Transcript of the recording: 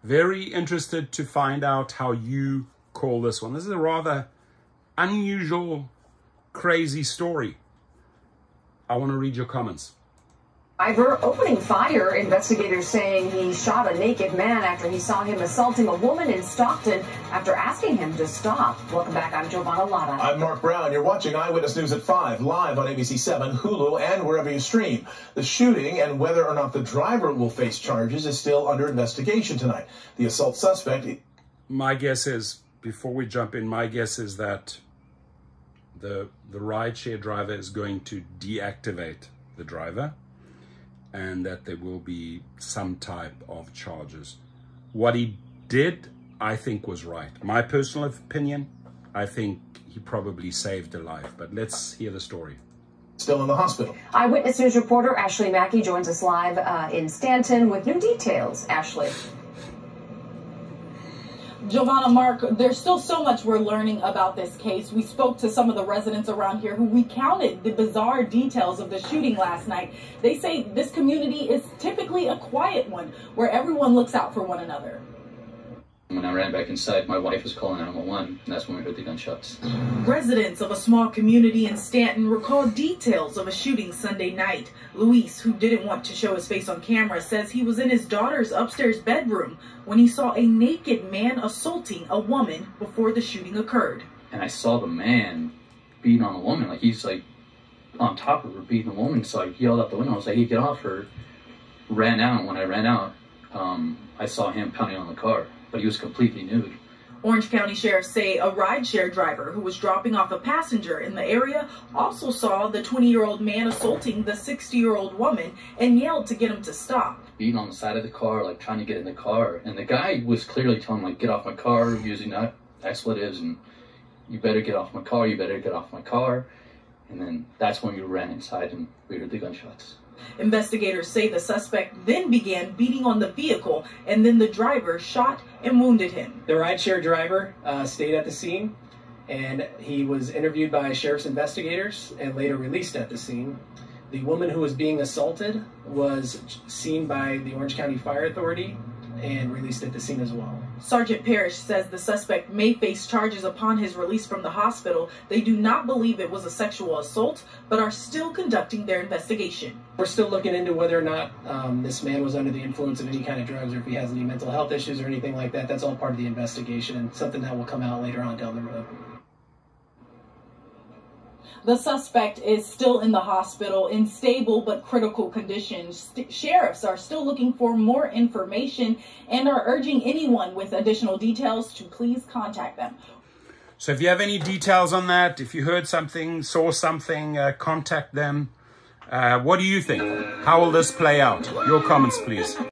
Very interested to find out how you call this one. This is a rather unusual, crazy story. I want to read your comments. Driver opening fire, investigators saying he shot a naked man after he saw him assaulting a woman in Stockton after asking him to stop. Welcome back, I'm Giovanna Lotta. I'm Mark Brown. You're watching Eyewitness News at 5, live on ABC7, Hulu, and wherever you stream. The shooting and whether or not the driver will face charges is still under investigation tonight. The assault suspect... My guess is, before we jump in, my guess is that the rideshare driver is going to deactivate the driver, and that there will be some type of charges. What he did, I think, was right. My personal opinion, I think he probably saved a life. But let's hear the story. Still in the hospital. Eyewitness News reporter Ashley Mackey joins us live in Stanton with new details. Ashley. Giovanna, Mark, there's still so much we're learning about this case. We spoke to some of the residents around here who recounted the bizarre details of the shooting last night. They say this community is typically a quiet one where everyone looks out for one another. When I ran back inside, my wife was calling 911, and that's when we heard the gunshots. Residents of a small community in Stanton recall details of a shooting Sunday night. Luis, who didn't want to show his face on camera, says he was in his daughter's upstairs bedroom when he saw a naked man assaulting a woman before the shooting occurred. And I saw the man beating on the woman, like he's like on top of her beating the woman, so I yelled out the window, I was like, hey, get off her. Ran out. When I ran out, I saw him pounding on the car, but he was completely nude. Orange County sheriffs say a rideshare driver who was dropping off a passenger in the area also saw the 20-year-old man assaulting the 60-year-old woman and yelled to get him to stop. Beating on the side of the car, like trying to get in the car. And the guy was clearly telling him, like, get off my car, using expletives, and you better get off my car, you better get off my car. And then that's when we ran inside and we heard the gunshots. Investigators say the suspect then began beating on the vehicle, and then the driver shot and wounded him. The rideshare driver stayed at the scene, and he was interviewed by sheriff's investigators and later released at the scene. The woman who was being assaulted was seen by the Orange County Fire Authority and released at the scene as well. Sergeant Parrish says the suspect may face charges upon his release from the hospital. They do not believe it was a sexual assault, but are still conducting their investigation. We're still looking into whether or not this man was under the influence of any kind of drugs or if he has any mental health issues or anything like that. That's all part of the investigation and something that will come out later on down the road. The suspect is still in the hospital in stable but critical conditions. Sheriffs are still looking for more information and are urging anyone with additional details to please contact them. So if you have any details on that, if you heard something, saw something, contact them. What do you think? How will this play out? Your comments, please.